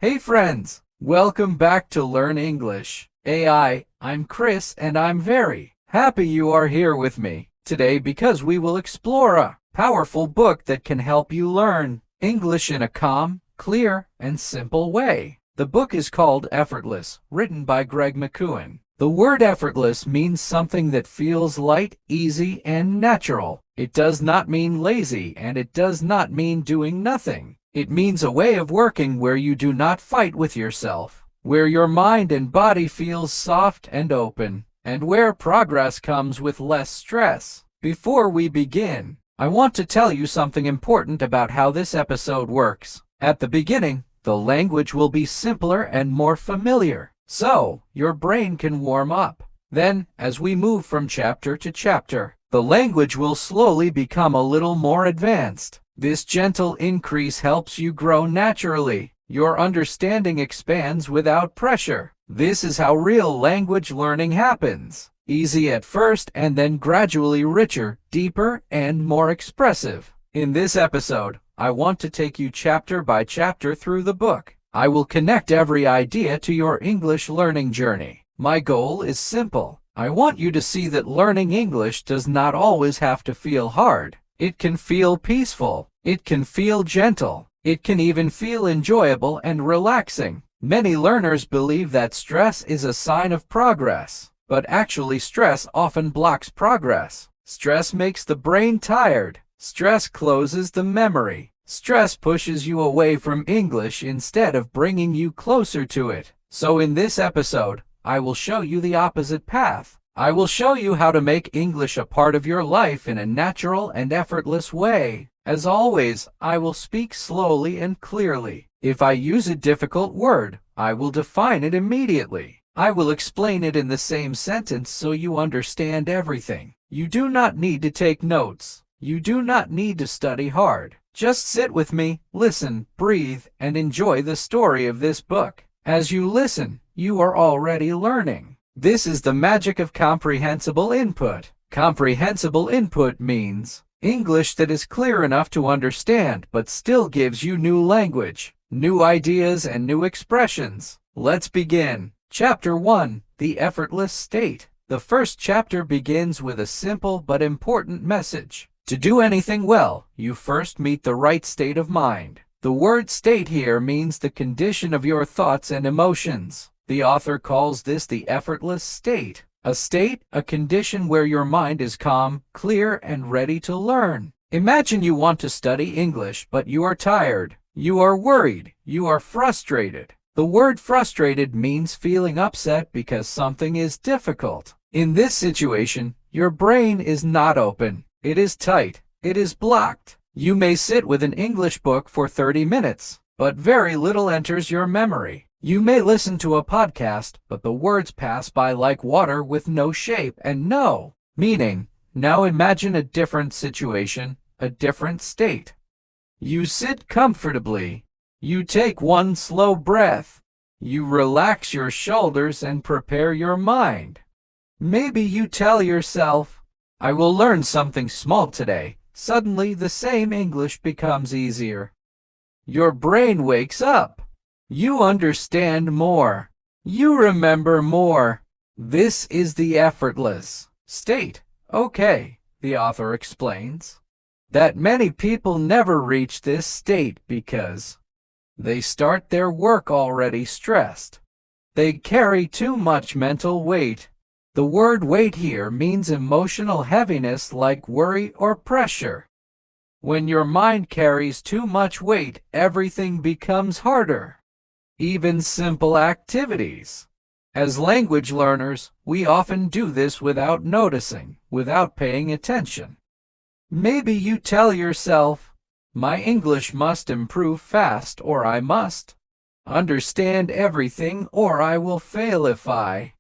Hey friends, welcome back to Learn English AI. I'm Chris and I'm very happy you are here with me today because we will explore a powerful book that can help you learn English in a calm, clear, and simple way. The book is called Effortless, written by Greg McKeown. The word effortless means something that feels light, easy, and natural. It does not mean lazy and it does not mean doing nothing. It means a way of working where you do not fight with yourself, where your mind and body feels soft and open, and where progress comes with less stress. Before we begin, I want to tell you something important about how this episode works. At the beginning, the language will be simpler and more familiar, so your brain can warm up. Then, as we move from chapter to chapter, the language will slowly become a little more advanced. This gentle increase helps you grow naturally. Your understanding expands without pressure. This is how real language learning happens. Easy at first and then gradually richer, deeper, and more expressive. In this episode, I want to take you chapter by chapter through the book. I will connect every idea to your English learning journey. My goal is simple. I want you to see that learning English does not always have to feel hard. It can feel peaceful. It can feel gentle. It can even feel enjoyable and relaxing. Many learners believe that stress is a sign of progress, but actually stress often blocks progress. Stress makes the brain tired. Stress closes the memory. Stress pushes you away from English instead of bringing you closer to it. So in this episode, I will show you the opposite path. I will show you how to make English a part of your life in a natural and effortless way. As always, I will speak slowly and clearly. If I use a difficult word, I will define it immediately. I will explain it in the same sentence so you understand everything. You do not need to take notes. You do not need to study hard. Just sit with me, listen, breathe, and enjoy the story of this book. As you listen, you are already learning. This is the magic of comprehensible input. Comprehensible input means English that is clear enough to understand but still gives you new language, new ideas, and new expressions. Let's begin. Chapter 1, The Effortless State. The first chapter begins with a simple but important message. To do anything well, you first meet the right state of mind. The word state here means the condition of your thoughts and emotions. The author calls this the effortless state. A state, a condition where your mind is calm, clear, and ready to learn. Imagine you want to study English, but you are tired. You are worried. You are frustrated. The word frustrated means feeling upset because something is difficult. In this situation, your brain is not open. It is tight. It is blocked. You may sit with an English book for 30 minutes, but very little enters your memory. You may listen to a podcast, but the words pass by like water with no shape and no meaning. Now imagine a different situation, a different state. You sit comfortably. You take one slow breath. You relax your shoulders and prepare your mind. Maybe you tell yourself, I will learn something small today. Suddenly the same English becomes easier. Your brain wakes up. You understand more. You remember more. This is the effortless state. Okay, the author explains that many people never reach this state because they start their work already stressed. They carry too much mental weight. The word weight here means emotional heaviness like worry or pressure. When your mind carries too much weight, everything becomes harder. Even simple activities. As language learners, we often do this without noticing, without paying attention. Maybe you tell yourself, my English must improve fast or I must understand everything or I will fail if I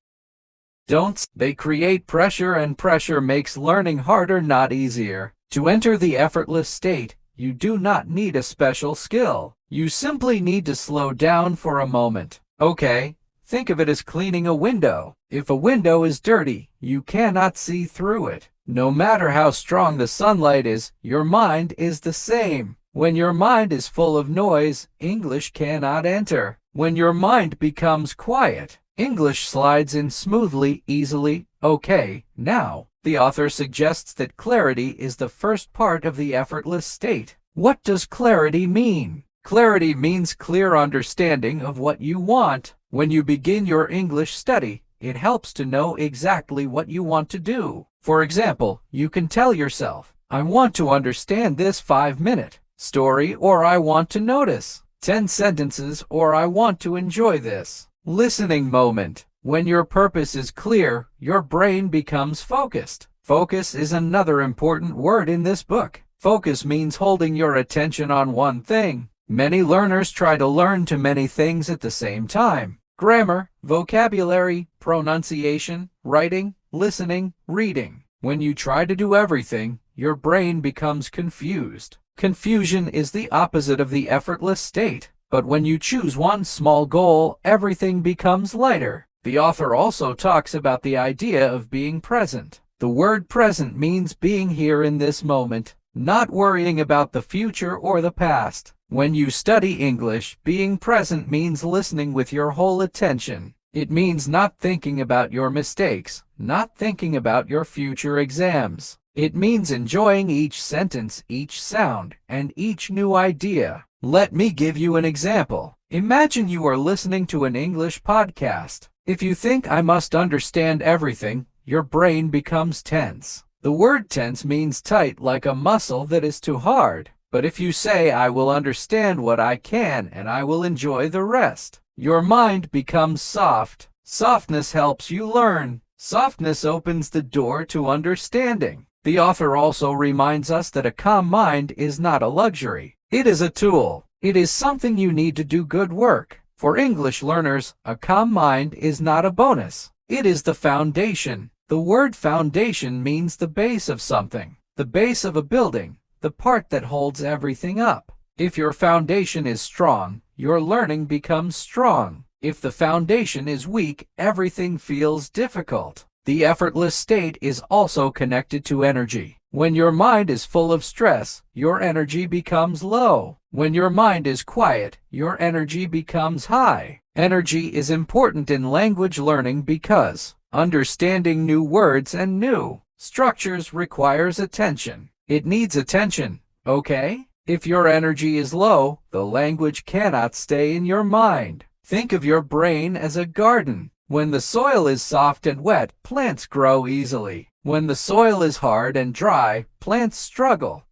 don't. They create pressure and pressure makes learning harder, not easier. To enter the effortless state, you do not need a special skill. You simply need to slow down for a moment. Okay, think of it as cleaning a window. If a window is dirty, you cannot see through it. No matter how strong the sunlight is, your mind is the same. When your mind is full of noise, English cannot enter. When your mind becomes quiet, English slides in smoothly, easily. Okay, now, the author suggests that clarity is the first part of the effortless state. What does clarity mean? Clarity means clear understanding of what you want. When you begin your English study, it helps to know exactly what you want to do. For example, you can tell yourself, I want to understand this 5-minute story, or I want to notice 10 sentences, or I want to enjoy this listening moment. When your purpose is clear, your brain becomes focused. Focus is another important word in this book. Focus means holding your attention on one thing. Many learners try to learn too many things at the same time. Grammar, vocabulary, pronunciation, writing, listening, reading. When you try to do everything, your brain becomes confused. Confusion is the opposite of the effortless state, but when you choose one small goal, everything becomes lighter. The author also talks about the idea of being present. The word present means being here in this moment, not worrying about the future or the past. When you study English, being present means listening with your whole attention. It means not thinking about your mistakes, not thinking about your future exams. It means enjoying each sentence, each sound, and each new idea. Let me give you an example. Imagine you are listening to an English podcast. If you think I must understand everything, your brain becomes tense. The word tense means tight, like a muscle that is too hard. But if you say, I will understand what I can and I will enjoy the rest, your mind becomes soft. Softness helps you learn. Softness opens the door to understanding. The author also reminds us that a calm mind is not a luxury. It is a tool. It is something you need to do good work. For English learners, a calm mind is not a bonus. It is the foundation. The word foundation means the base of something, the base of a building, the part that holds everything up. If your foundation is strong, your learning becomes strong. If the foundation is weak, everything feels difficult. The effortless state is also connected to energy. When your mind is full of stress, your energy becomes low. When your mind is quiet, your energy becomes high. Energy is important in language learning because understanding new words and new structures requires attention. It needs attention, okay? If your energy is low, the language cannot stay in your mind. Think of your brain as a garden. When the soil is soft and wet, plants grow easily. When the soil is hard and dry, plants struggle.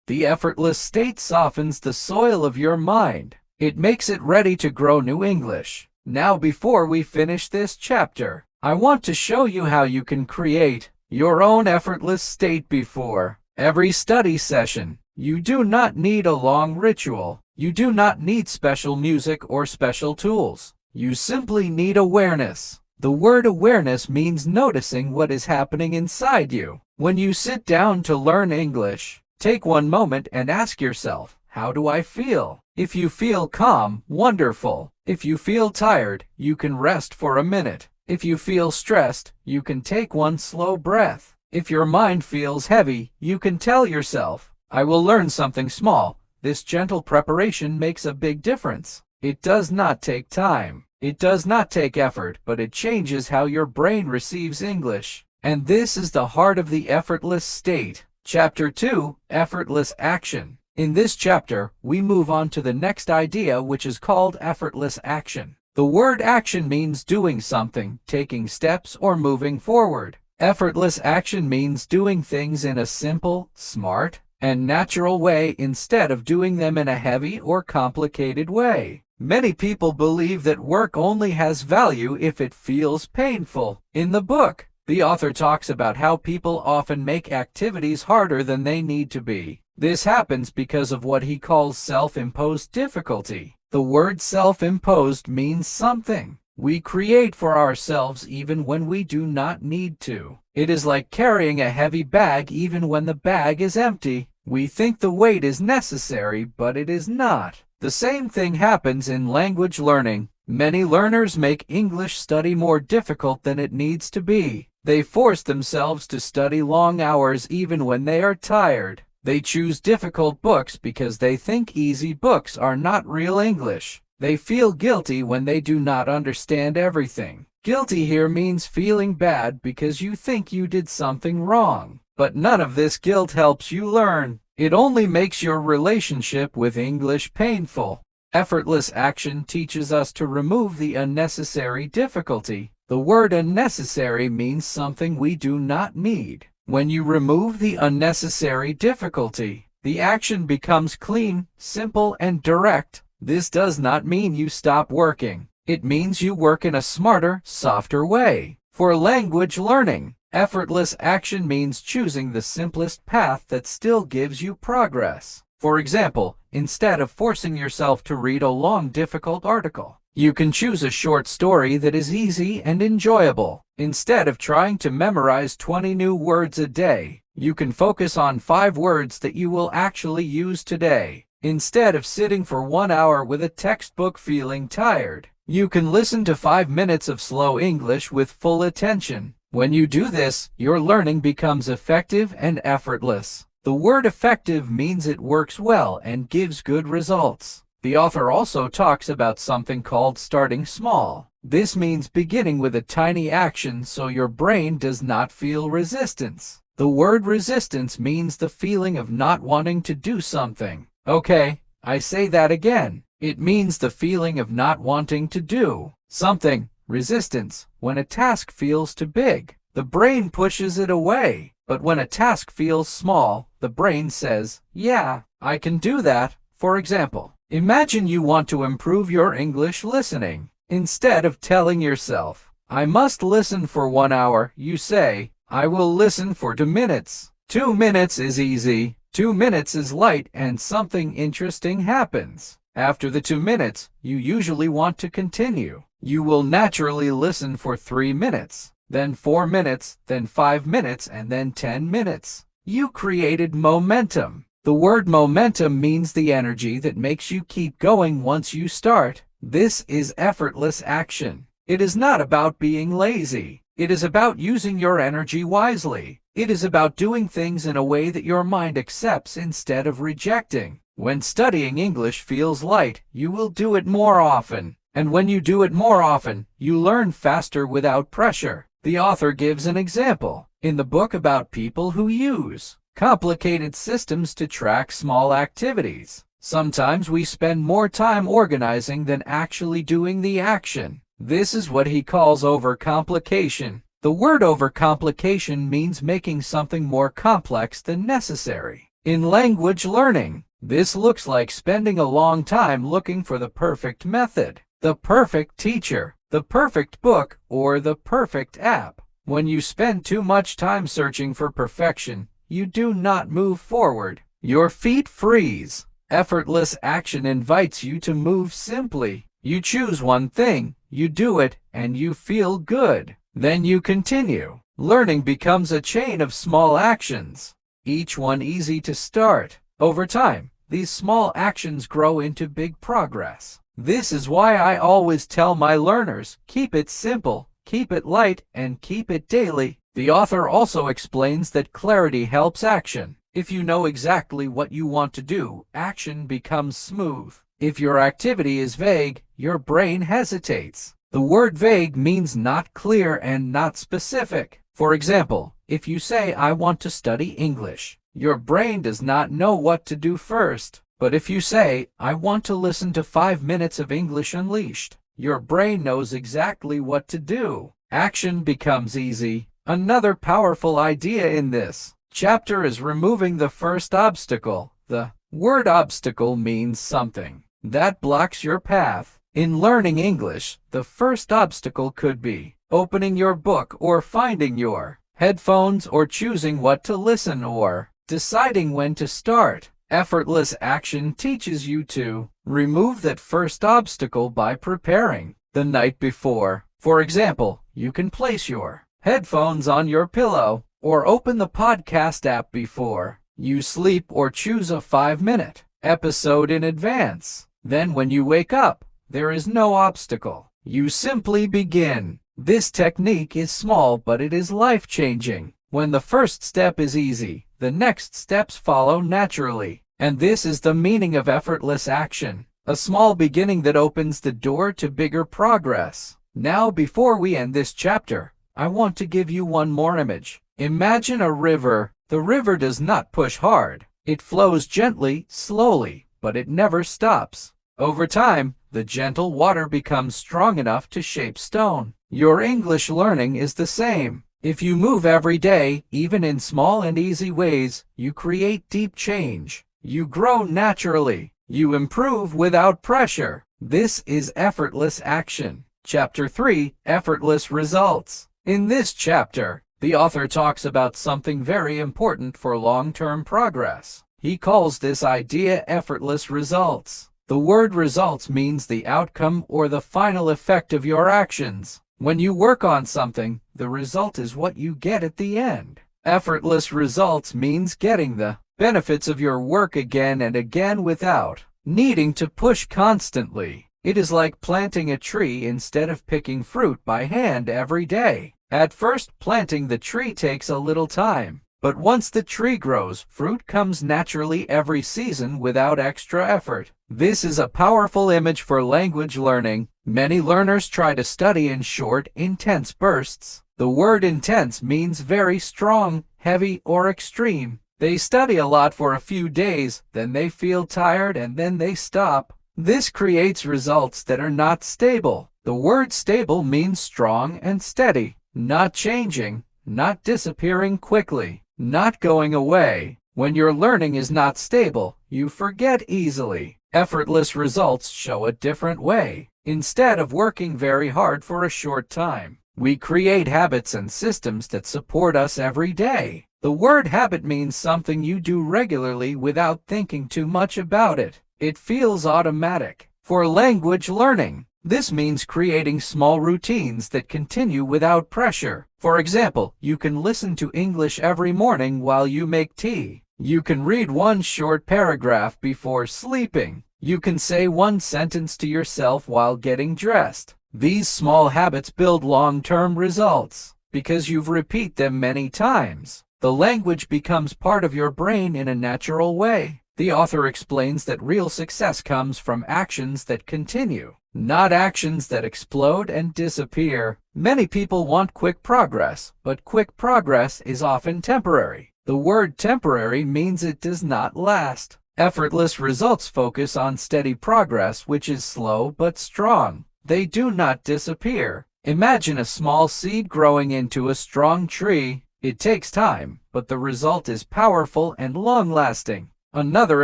The effortless state softens the soil of your mind. It makes it ready to grow new English. Now, before we finish this chapter, I want to show you how you can create your own effortless state before every study session. You do not need a long ritual. You do not need special music or special tools. You simply need awareness. The word awareness means noticing what is happening inside you. When you sit down to learn English, take one moment and ask yourself, how do I feel? If you feel calm, wonderful. If you feel tired, you can rest for a minute. If you feel stressed, you can take one slow breath. If your mind feels heavy, you can tell yourself, I will learn something small. This gentle preparation makes a big difference. It does not take time. It does not take effort, but it changes how your brain receives English. And this is the heart of the effortless state. Chapter 2, Effortless Action. In this chapter, we move on to the next idea, which is called effortless action. The word action means doing something, taking steps, or moving forward. Effortless action means doing things in a simple, smart, and natural way instead of doing them in a heavy or complicated way. Many people believe that work only has value if it feels painful. In the book, the author talks about how people often make activities harder than they need to be. This happens because of what he calls self-imposed difficulty. The word self-imposed means something we create for ourselves even when we do not need to. It is like carrying a heavy bag even when the bag is empty. We think the weight is necessary, but it is not. The same thing happens in language learning. Many learners make English study more difficult than it needs to be. They force themselves to study long hours even when they are tired. They choose difficult books because they think easy books are not real English. They feel guilty when they do not understand everything. Guilty here means feeling bad because you think you did something wrong. But none of this guilt helps you learn. It only makes your relationship with English painful. Effortless action teaches us to remove the unnecessary difficulty. The word unnecessary means something we do not need. When you remove the unnecessary difficulty, the action becomes clean, simple, and direct. This does not mean you stop working. It means you work in a smarter, softer way. For language learning, effortless action means choosing the simplest path that still gives you progress. For example, instead of forcing yourself to read a long, difficult article, you can choose a short story that is easy and enjoyable. Instead of trying to memorize 20 new words a day, you can focus on 5 words that you will actually use today. Instead of sitting for 1 hour with a textbook feeling tired, you can listen to 5 minutes of slow English with full attention. When you do this, your learning becomes effective and effortless. The word effective means it works well and gives good results. The author also talks about something called starting small. This means beginning with a tiny action so your brain does not feel resistance. The word resistance means the feeling of not wanting to do something. Okay, I say that again. It means the feeling of not wanting to do something. Resistance, when a task feels too big, the brain pushes it away. But when a task feels small, the brain says, yeah, I can do that. For example, imagine you want to improve your English listening. Instead of telling yourself, I must listen for 1 hour, you say, I will listen for 2 minutes. 2 minutes is easy. 2 minutes is light and something interesting happens. After the 2 minutes, you usually want to continue. You will naturally listen for 3 minutes, then 4 minutes, then 5 minutes, and then 10 minutes. You created momentum. The word momentum means the energy that makes you keep going once you start. This is effortless action. It is not about being lazy. It is about using your energy wisely. It is about doing things in a way that your mind accepts instead of rejecting. When studying English feels light, you will do it more often. And when you do it more often, you learn faster without pressure. The author gives an example in the book about people who use complicated systems to track small activities. Sometimes we spend more time organizing than actually doing the action. This is what he calls overcomplication. The word overcomplication means making something more complex than necessary. In language learning, this looks like spending a long time looking for the perfect method, the perfect teacher, the perfect book, or the perfect app. When you spend too much time searching for perfection, you do not move forward. Your feet freeze. Effortless action invites you to move simply. You choose one thing, you do it, and you feel good. Then you continue. Learning becomes a chain of small actions, each one easy to start. Over time, these small actions grow into big progress. This is why I always tell my learners, keep it simple, keep it light, and keep it daily. The author also explains that clarity helps action. If you know exactly what you want to do, action becomes smooth. If your activity is vague, your brain hesitates. The word vague means not clear and not specific. For example, if you say, I want to study English, your brain does not know what to do first. But if you say, I want to listen to 5 minutes of English Unleashed, your brain knows exactly what to do. Action becomes easy. Another powerful idea in this chapter is removing the first obstacle. The word obstacle means something that blocks your path. In learning English, the first obstacle could be opening your book or finding your headphones or choosing what to listen or deciding when to start. Effortless action teaches you to remove that first obstacle by preparing the night before. For example, you can place your headphones on your pillow or open the podcast app before you sleep or choose a 5-minute episode in advance. Then when you wake up, there is no obstacle. You simply begin. This technique is small, but it is life-changing. When the first step is easy, the next steps follow naturally. And this is the meaning of effortless action. a small beginning that opens the door to bigger progress. Now, before we end this chapter, I want to give you one more image. Imagine a river. The river does not push hard. It flows gently, slowly, but it never stops. Over time, the gentle water becomes strong enough to shape stone. Your English learning is the same. If you move every day, even in small and easy ways, you create deep change. You grow naturally. You improve without pressure. This is effortless action. Chapter 3, Effortless Results. In this chapter, the author talks about something very important for long-term progress. He calls this idea effortless results. The word results means the outcome or the final effect of your actions. When you work on something, the result is what you get at the end. Effortless results means getting the benefits of your work again and again without needing to push constantly. It is like planting a tree instead of picking fruit by hand every day. At first, planting the tree takes a little time, but once the tree grows, fruit comes naturally every season without extra effort. This is a powerful image for language learning. Many learners try to study in short, intense bursts. The word intense means very strong, heavy, or extreme. They study a lot for a few days, then they feel tired, and then they stop. This creates results that are not stable. The word stable means strong and steady, not changing, not disappearing quickly, not going away. When your learning is not stable, you forget easily. Effortless results show a different way. Instead of working very hard for a short time, we create habits and systems that support us every day. The word habit means something you do regularly without thinking too much about it. It feels automatic. For language learning, this means creating small routines that continue without pressure. For example, you can listen to English every morning while you make tea. You can read one short paragraph before sleeping. You can say one sentence to yourself while getting dressed. These small habits build long-term results because you repeat them many times. The language becomes part of your brain in a natural way. The author explains that real success comes from actions that continue, not actions that explode and disappear. Many people want quick progress, but quick progress is often temporary. The word temporary means it does not last. Effortless results focus on steady progress, which is slow but strong. They do not disappear. Imagine a small seed growing into a strong tree. It takes time, but the result is powerful and long-lasting. Another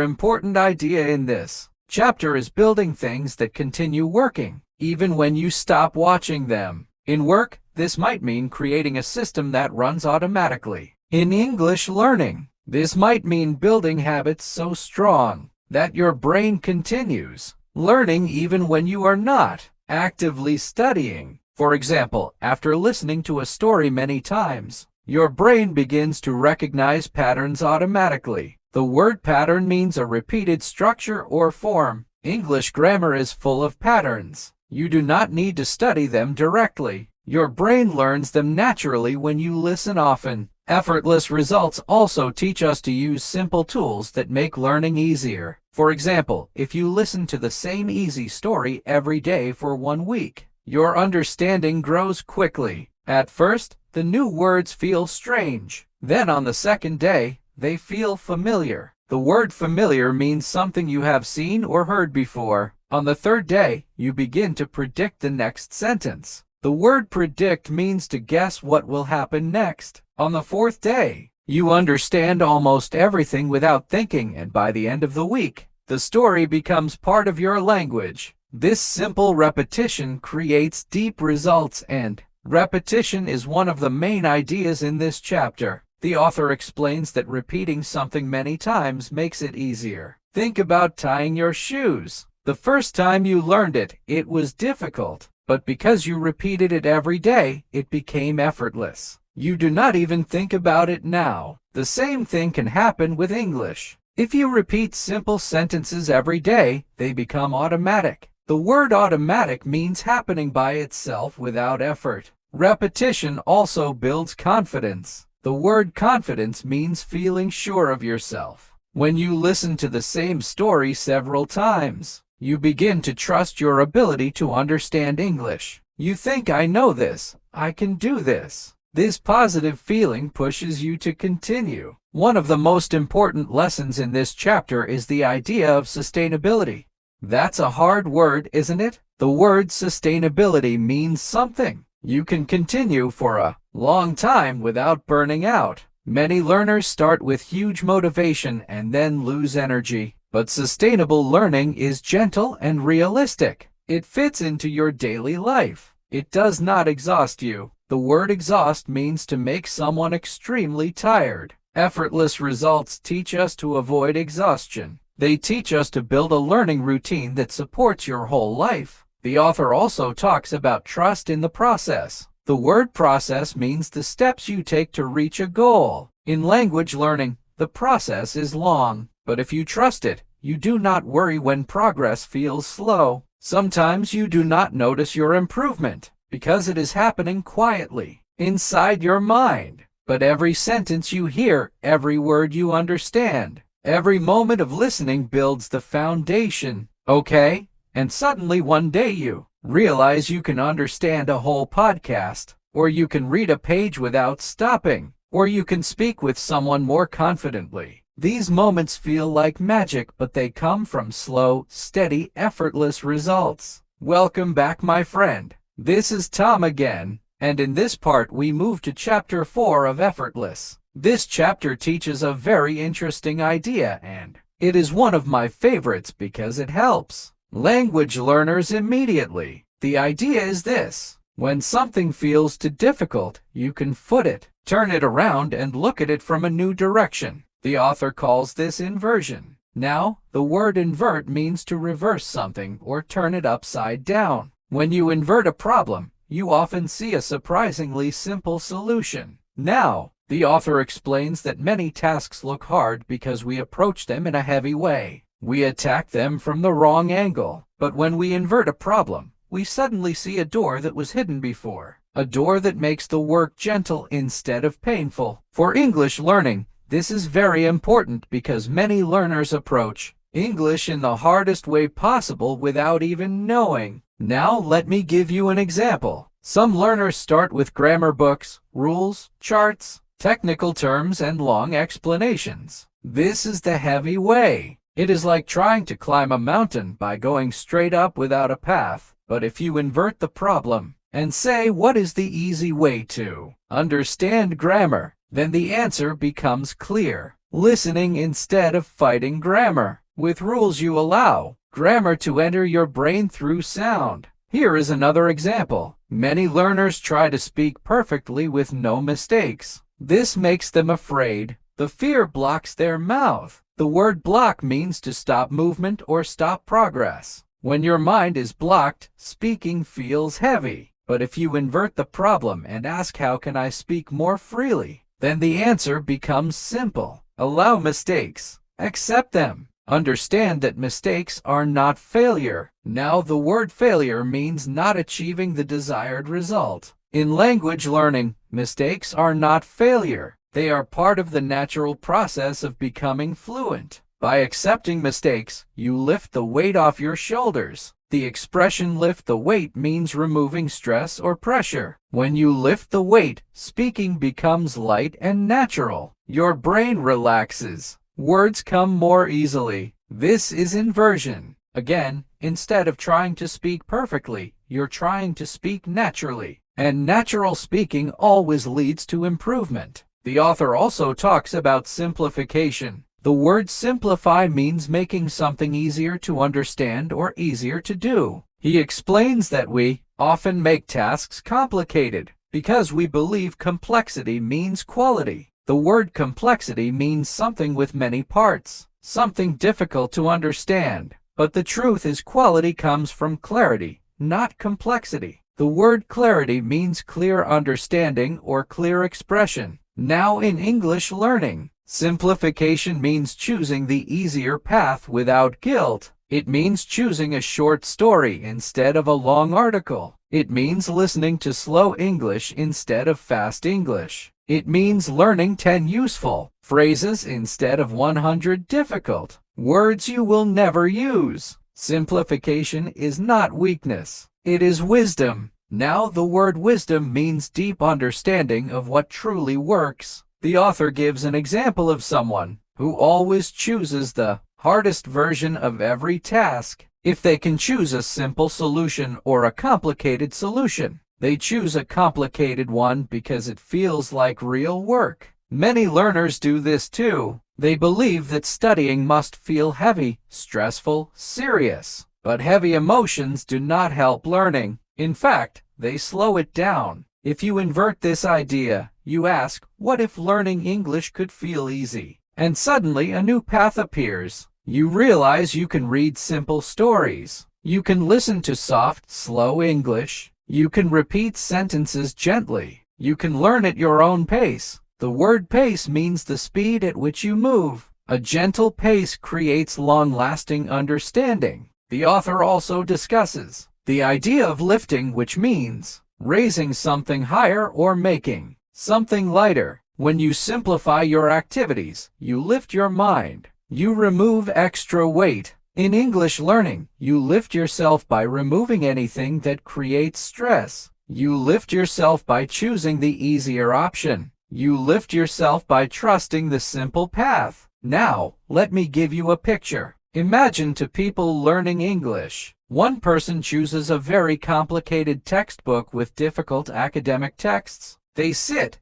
important idea in this chapter is building things that continue working, even when you stop watching them. In work, this might mean creating a system that runs automatically. In English learning, this might mean building habits so strong that your brain continues learning even when you are not actively studying. For example, after listening to a story many times, your brain begins to recognize patterns automatically. The word pattern means a repeated structure or form. English grammar is full of patterns. You do not need to study them directly. Your brain learns them naturally when you listen often. Effortless results also teach us to use simple tools that make learning easier. For example, if you listen to the same easy story every day for 1 week, your understanding grows quickly. At first, the new words feel strange. Then on the second day, they feel familiar. The word familiar means something you have seen or heard before. On the third day, you begin to predict the next sentence. The word predict means to guess what will happen next. On the fourth day, you understand almost everything without thinking, and by the end of the week, the story becomes part of your language. This simple repetition creates deep results, and repetition is one of the main ideas in this chapter. The author explains that repeating something many times makes it easier. Think about tying your shoes. The first time you learned it, it was difficult, but because you repeated it every day, it became effortless. You do not even think about it now. The same thing can happen with English. If you repeat simple sentences every day, they become automatic. The word automatic means happening by itself without effort. Repetition also builds confidence. The word confidence means feeling sure of yourself. When you listen to the same story several times, You begin to trust your ability to understand English. You think, I know this, I can do this. This positive feeling pushes you to continue. One of the most important lessons in this chapter is the idea of sustainability. That's a hard word, isn't it? The word sustainability means something. You can continue for a long time without burning out. Many learners start with huge motivation and then lose energy. But sustainable learning is gentle and realistic. It fits into your daily life. It does not exhaust you. The word exhaust means to make someone extremely tired. Effortless results teach us to avoid exhaustion. They teach us to build a learning routine that supports your whole life. The author also talks about trust in the process. The word process means the steps you take to reach a goal. In language learning, the process is long, but if you trust it, you do not worry when progress feels slow. Sometimes you do not notice your improvement because it is happening quietly inside your mind. But every sentence you hear, every word you understand, every moment of listening builds the foundation, okay? And suddenly one day you realize you can understand a whole podcast, or you can read a page without stopping, or you can speak with someone more confidently. These moments feel like magic, but they come from slow, steady, effortless results. Welcome back, my friend. This is Tom again, and in this part we move to Chapter 4 of Effortless. This chapter teaches a very interesting idea, and it is one of my favorites because it helps language learners immediately. The idea is this: when something feels too difficult, you can foot it, turn it around, and look at it from a new direction. The author calls this inversion. Now, the word invert means to reverse something or turn it upside down. When you invert a problem, you often see a surprisingly simple solution. Now, the author explains that many tasks look hard because we approach them in a heavy way. We attack them from the wrong angle. But when we invert a problem, we suddenly see a door that was hidden before. A door that makes the work gentle instead of painful. For English learning, this is very important because many learners approach English in the hardest way possible without even knowing. Now let me give you an example. Some learners start with grammar books, rules, charts, technical terms, and long explanations. This is the heavy way. It is like trying to climb a mountain by going straight up without a path. But if you invert the problem and say, what is the easy way to understand grammar? Then the answer becomes clear. Listening instead of fighting grammar. With rules, you allow grammar to enter your brain through sound. Here is another example. Many learners try to speak perfectly with no mistakes. This makes them afraid. The fear blocks their mouth. The word block means to stop movement or stop progress. When your mind is blocked, speaking feels heavy. But if you invert the problem and ask, how can I speak more freely? Then the answer becomes simple. Allow mistakes. Accept them. Understand that mistakes are not failure. Now, the word failure means not achieving the desired result. In language learning, mistakes are not failure. They are part of the natural process of becoming fluent. By accepting mistakes, you lift the weight off your shoulders. The expression lift the weight means removing stress or pressure. When you lift the weight, speaking becomes light and natural. Your brain relaxes. Words come more easily. This is inversion. Again, instead of trying to speak perfectly, you're trying to speak naturally. And natural speaking always leads to improvement. The author also talks about simplification. The word simplify means making something easier to understand or easier to do. He explains that we often make tasks complicated because we believe complexity means quality. The word complexity means something with many parts, something difficult to understand. But the truth is, quality comes from clarity, not complexity. The word clarity means clear understanding or clear expression. Now, in English learning, simplification means choosing the easier path without guilt. It means choosing a short story instead of a long article. It means listening to slow English instead of fast English. It means learning 10 useful phrases instead of 100 difficult words you will never use. Simplification is not weakness. It is wisdom. Now, the word wisdom means deep understanding of what truly works. The author gives an example of someone who always chooses the hardest version of every task. If they can choose a simple solution or a complicated solution, they choose a complicated one because it feels like real work. Many learners do this too. They believe that studying must feel heavy, stressful, serious. But heavy emotions do not help learning. In fact, they slow it down. If you invert this idea, you ask, what if learning English could feel easy? And suddenly a new path appears. You realize you can read simple stories. You can listen to soft, slow English. You can repeat sentences gently. You can learn at your own pace. The word pace means the speed at which you move. A gentle pace creates long-lasting understanding. The author also discusses the idea of lifting, which means raising something higher or making something lighter. When you simplify your activities, you lift your mind. You remove extra weight. In English learning, you lift yourself by removing anything that creates stress. You lift yourself by choosing the easier option. You lift yourself by trusting the simple path. Now, let me give you a picture. Imagine two people learning English. One person chooses a very complicated textbook with difficult academic texts. They sit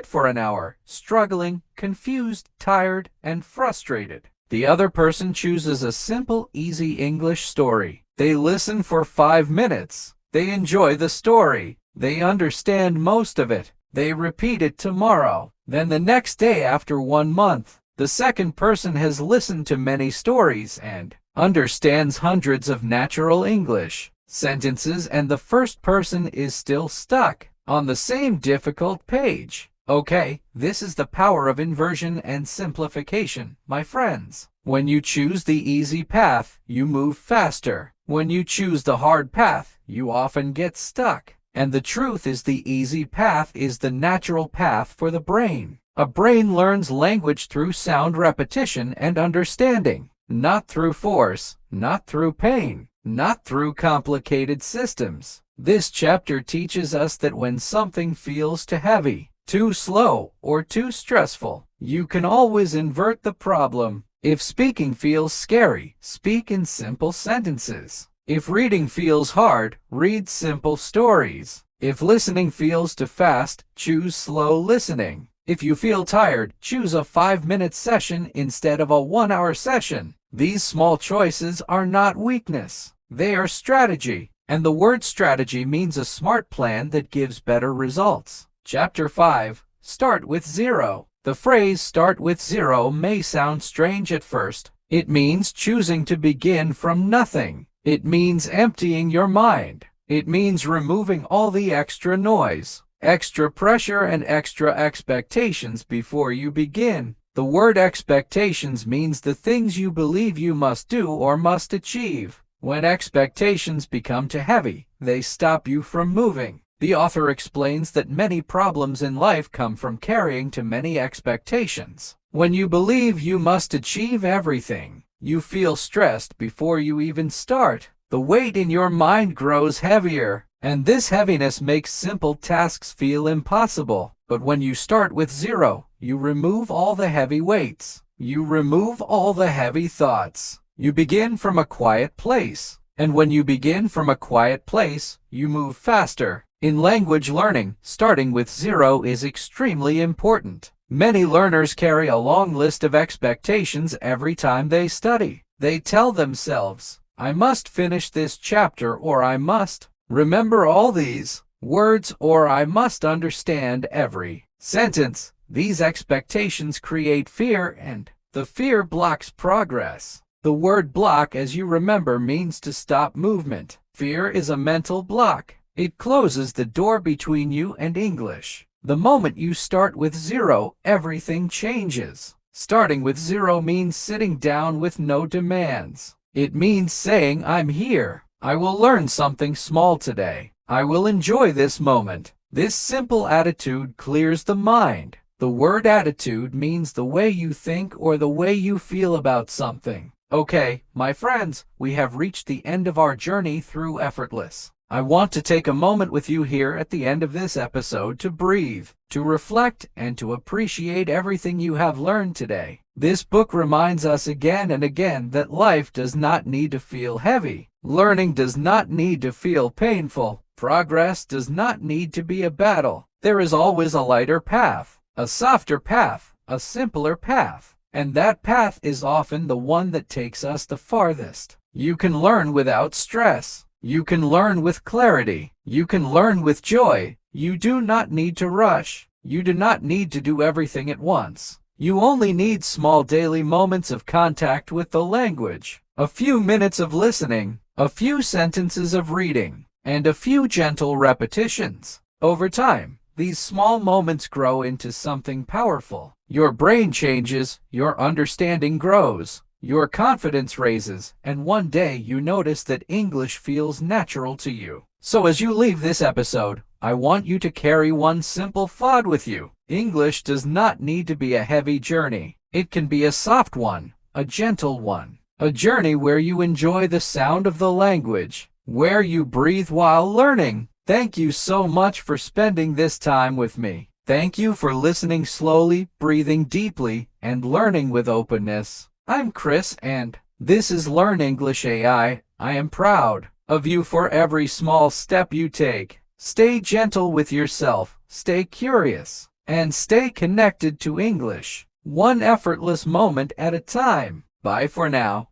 for an hour, struggling, confused, tired, and frustrated. The other person chooses a simple, easy English story. They listen for 5 minutes. They enjoy the story. They understand most of it. They repeat it tomorrow. Then the next day after 1 month, the second person has listened to many stories and understands hundreds of natural English sentences, and the first person is still stuck on the same difficult page. Okay, this is the power of inversion and simplification, my friends. When you choose the easy path, you move faster. When you choose the hard path, you often get stuck. And the truth is, the easy path is the natural path for the brain. A brain learns language through sound repetition and understanding, not through force, not through pain, not through complicated systems. This chapter teaches us that when something feels too heavy, too slow, or too stressful, you can always invert the problem. If speaking feels scary, speak in simple sentences. If reading feels hard, read simple stories. If listening feels too fast, choose slow listening. If you feel tired, choose a 5-minute session instead of a 1-hour session. These small choices are not weakness. They are strategy. And the word strategy means a smart plan that gives better results. Chapter 5. Start with zero. The phrase start with zero may sound strange at first. It means choosing to begin from nothing. It means emptying your mind. It means removing all the extra noise, extra pressure, and extra expectations before you begin. The word expectations means the things you believe you must do or must achieve. When expectations become too heavy, they stop you from moving. The author explains that many problems in life come from carrying too many expectations. When you believe you must achieve everything, you feel stressed before you even start. The weight in your mind grows heavier, and this heaviness makes simple tasks feel impossible. But when you start with zero, you remove all the heavy weights. You remove all the heavy thoughts. You begin from a quiet place. And when you begin from a quiet place, you move faster. In language learning, starting with zero is extremely important. Many learners carry a long list of expectations every time they study. They tell themselves, I must finish this chapter, or I must remember all these words, or I must understand every sentence. These expectations create fear, and the fear blocks progress. The word block, as you remember, means to stop movement. Fear is a mental block. It closes the door between you and English. The moment you start with zero, everything changes. Starting with zero means sitting down with no demands. It means saying, I'm here. I will learn something small today. I will enjoy this moment. This simple attitude clears the mind. The word attitude means the way you think or the way you feel about something. Okay, my friends, we have reached the end of our journey through Effortless. I want to take a moment with you here at the end of this episode to breathe, to reflect, and to appreciate everything you have learned today. This book reminds us again and again that life does not need to feel heavy. Learning does not need to feel painful. Progress does not need to be a battle. There is always a lighter path, a softer path, a simpler path. And that path is often the one that takes us the farthest. You can learn without stress. You can learn with clarity. You can learn with joy. You do not need to rush. You do not need to do everything at once. You only need small daily moments of contact with the language, a few minutes of listening, a few sentences of reading, and a few gentle repetitions. Over time, these small moments grow into something powerful. Your brain changes, your understanding grows, your confidence raises, and one day you notice that English feels natural to you. So as you leave this episode, I want you to carry one simple thought with you. English does not need to be a heavy journey. It can be a soft one, a gentle one, a journey where you enjoy the sound of the language, where you breathe while learning. Thank you so much for spending this time with me. Thank you for listening slowly, breathing deeply, and learning with openness. I'm Chris, and this is Learn English AI. I am proud of you for every small step you take. Stay gentle with yourself, stay curious, and stay connected to English, one effortless moment at a time. Bye for now.